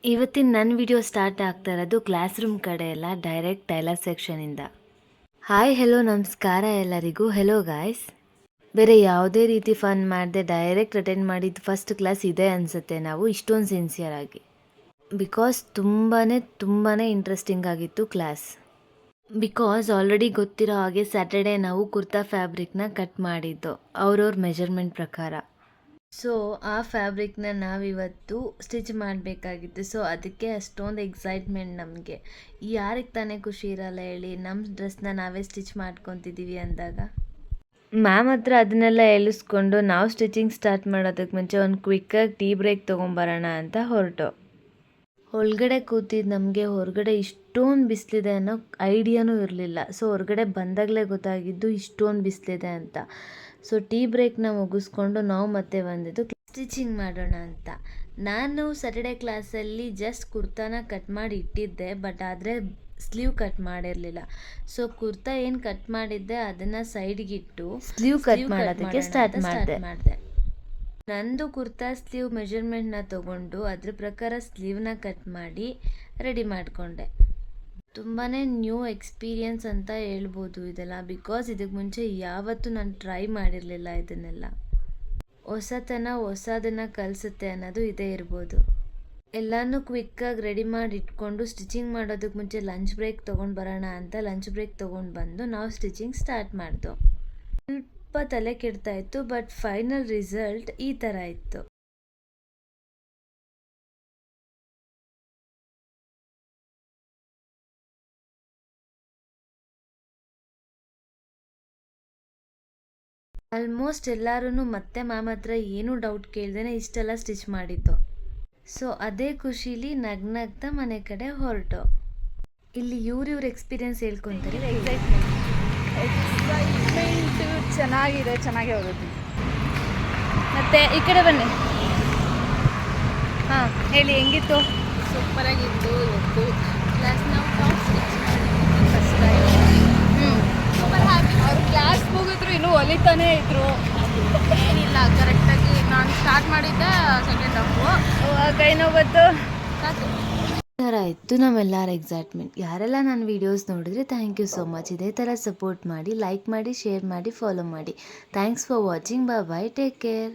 ಇವತ್ತಿನ ನನ್ನ video start ಆಗ್ತಾ ಇರೋದು ಕ್ಲಾಸ್ ರೂಮ್ ಕಡೆ ಎಲ್ಲ ಡೈರೆಕ್ಟ್ ಟೈಲರ್ ಸೆಕ್ಷನಿಂದ. ಹಾಯ್ ಹೆಲೋ ನಮಸ್ಕಾರ ಎಲ್ಲರಿಗೂ. Hello guys. ಬೇರೆ ಯಾವುದೇ ರೀತಿ ಫನ್ ಮಾಡದೆ ಡೈರೆಕ್ಟ್ ಅಟೆಂಡ್ ಮಾಡಿದ್ದು ಫಸ್ಟ್ ಕ್ಲಾಸ್ ಇದೆ ಅನಿಸುತ್ತೆ ನಾವು, ಇಷ್ಟೊಂದು ಸಿನ್ಸಿಯರ್ ಆಗಿ. ಬಿಕಾಸ್ ತುಂಬಾ ಇಂಟ್ರೆಸ್ಟಿಂಗ್ ಆಗಿತ್ತು ಕ್ಲಾಸ್. ಬಿಕಾಸ್ ಆಲ್ರೆಡಿ ಗೊತ್ತಿರೋ ಹಾಗೆ ಸ್ಯಾಟರ್ಡೇ ನಾವು ಕುರ್ತಾ ಫ್ಯಾಬ್ರಿಕ್ನ ಕಟ್ ಮಾಡಿದ್ದು ಅವ್ರವ್ರ ಮೆಜರ್ಮೆಂಟ್ ಪ್ರಕಾರ. ಸೊ ಆ ಫ್ಯಾಬ್ರಿಕ್ನ ನಾವಿವತ್ತು ಸ್ಟಿಚ್ ಮಾಡಬೇಕಾಗಿತ್ತು. ಸೊ ಅದಕ್ಕೆ ಅಷ್ಟೊಂದು ಎಕ್ಸೈಟ್ಮೆಂಟ್ ನಮಗೆ. ಯಾರಿಗೆ ತಾನೇ ಖುಷಿ ಇರಲ್ಲ ಹೇಳಿ, ನಮ್ಮ ಡ್ರೆಸ್ನ ನಾವೇ ಸ್ಟಿಚ್ ಮಾಡ್ಕೊತಿದ್ದೀವಿ ಅಂದಾಗ. ಮ್ಯಾಮ್ ಹತ್ರ ಅದನ್ನೆಲ್ಲ ಎಳಿಸ್ಕೊಂಡು ನಾವು ಸ್ಟಿಚಿಂಗ್ ಸ್ಟಾರ್ಟ್ ಮಾಡೋದಕ್ಕೆ ಮುಂಚೆ ಒಂದು ಕ್ವಿಕ್ಕಾಗಿ ಟೀ ಬ್ರೇಕ್ ತೊಗೊಂಬರೋಣ ಅಂತ ಹೊರಟು. ಒಳಗಡೆ ಕೂತಿದ್ದು ನಮಗೆ ಹೊರಗಡೆ ಇಷ್ಟೊಂದು ಬಿಸಿಲಿದೆ ಅನ್ನೋ ಐಡಿಯಾನೂ ಇರಲಿಲ್ಲ. ಸೊ ಹೊರಗಡೆ ಬಂದಾಗಲೇ ಗೊತ್ತಾಗಿದ್ದು ಇಷ್ಟೊಂದು ಬಿಸಿಲಿದೆ ಅಂತ. ಸೊ ಟೀ ಬ್ರೇಕ್ನ ಮುಗಿಸ್ಕೊಂಡು ನಾವು ಮತ್ತೆ ಬಂದಿದ್ದು ಸ್ಟಿಚಿಂಗ್ ಮಾಡೋಣ ಅಂತ. ನಾನು ಸ್ಯಾಟರ್ಡೇ ಕ್ಲಾಸಲ್ಲಿ ಜಸ್ಟ್ ಕುರ್ತಾನ ಕಟ್ ಮಾಡಿ ಇಟ್ಟಿದ್ದೆ, ಬಟ್ ಆದರೆ ಸ್ಲೀವ್ ಕಟ್ ಮಾಡಿರಲಿಲ್ಲ. ಸೊ ಕುರ್ತಾ ಏನು ಕಟ್ ಮಾಡಿದ್ದೆ ಅದನ್ನು ಸೈಡ್ಗಿಟ್ಟು ಸ್ಲೀವ್ ಕಟ್ ಮಾಡೋದಕ್ಕೆ ಸ್ಟಾರ್ಟ್ ಮಾಡಿದೆ. ನಂದು ಕುರ್ತಾ ಸ್ಲೀವ್ ಮೆಜರ್ಮೆಂಟ್ನ ತೊಗೊಂಡು ಅದ್ರ ಪ್ರಕಾರ ಸ್ಲೀವ್ನ ಕಟ್ ಮಾಡಿ ರೆಡಿ ಮಾಡಿಕೊಂಡೆ. ತುಂಬಾ ನ್ಯೂ ಎಕ್ಸ್ಪೀರಿಯನ್ಸ್ ಅಂತ ಹೇಳ್ಬೋದು ಇದೆಲ್ಲ. ಬಿಕಾಸ್ ಇದಕ್ಕೆ ಮುಂಚೆ ಯಾವತ್ತೂ ನಾನು ಟ್ರೈ ಮಾಡಿರಲಿಲ್ಲ ಇದನ್ನೆಲ್ಲ. ಹೊಸದನ್ನು ಕಲಿಸುತ್ತೆ ಅನ್ನೋದು ಇದೇ ಇರ್ಬೋದು. ಎಲ್ಲನೂ ಕ್ವಿಕ್ಕಾಗಿ ರೆಡಿ ಮಾಡಿ ಇಟ್ಕೊಂಡು ಸ್ಟಿಚಿಂಗ್ ಮಾಡೋದಕ್ಕೆ ಮುಂಚೆ ಲಂಚ್ ಬ್ರೇಕ್ ತೊಗೊಂಡು ಬರೋಣ ಅಂತ ಲಂಚ್ ಬ್ರೇಕ್ ತೊಗೊಂಡು ಬಂದು ನಾವು ಸ್ಟಿಚಿಂಗ್ ಸ್ಟಾರ್ಟ್ ಮಾಡ್ದೋ. ಸ್ವಲ್ಪ ತಲೆ ಕೆಡ್ತಾ ಇತ್ತು, ಬಟ್ ಫೈನಲ್ ರಿಸಲ್ಟ್ ಈ ಥರ ಇತ್ತು. ಆಲ್ಮೋಸ್ಟ್ ಎಲ್ಲರೂ ಮತ್ತೆ ಮ್ಯಾಮ್ ಹತ್ರ ಏನೂ ಡೌಟ್ ಕೇಳ್ದೇನೆ ಇಷ್ಟೆಲ್ಲ ಸ್ಟಿಚ್ ಮಾಡಿದ್ದು. ಸೊ ಅದೇ ಖುಷಿಲಿ ನಗ್ನಗ್ತಾ ಮನೆ ಕಡೆ ಹೊರಟು. ಇಲ್ಲಿ ಇವ್ರ ಎಕ್ಸ್ಪೀರಿಯನ್ಸ್ ಹೇಳ್ಕೊತಾರೆ. ಎಕ್ಸೈಟ್ಮೆಂಟ್ ಚೆನ್ನಾಗಿ ಹೋಗುತ್ತೆ. ಮತ್ತೆ ಈ ಕಡೆ ಬನ್ನಿ. ಹಾಂ ಹೇಳಿ, ಹೆಂಗಿತ್ತು? ಸೂಪರಾಗಿತ್ತು. ಇವತ್ತು ಕ್ಲಾಸ್ ನಾವು ಟಾಪ್ ಸ್ಟಿಚ್ ಮಾಡಿದ್ವಿ ಫಸ್ಟ್ ಟೈಮ್. Super happy. ಅವ್ರು ಕ್ಲಾಸ್ ಮುಗಿದ್ರು ಇನ್ನೂ ಹೊಲಿತಾನೇ ಇದ್ರು. ಏನಿಲ್ಲ, ಕರೆಕ್ಟಾಗಿ ನಾನು ಸ್ಟಾರ್ಟ್ ಮಾಡಿದ್ದೆ ಸೆಕೆಂಡ್ ಹಾಫು. ಕೈ ನೋವತ್ತು ಸಾಕು. ಥರ ಇತ್ತು ನಮ್ಮೆಲ್ಲರ ಎಕ್ಸೈಟ್ಮೆಂಟ್. ಯಾರೆಲ್ಲ ನನ್ನ ವೀಡಿಯೋಸ್ ನೋಡಿದ್ರೆ ಥ್ಯಾಂಕ್ ಯು ಸೋ ಮಚ್. ಇದೇ ಥರ ಸಪೋರ್ಟ್ ಮಾಡಿ, ಲೈಕ್ ಮಾಡಿ, ಶೇರ್ ಮಾಡಿ, ಫಾಲೋ ಮಾಡಿ. Thanks for watching. Bye, take care.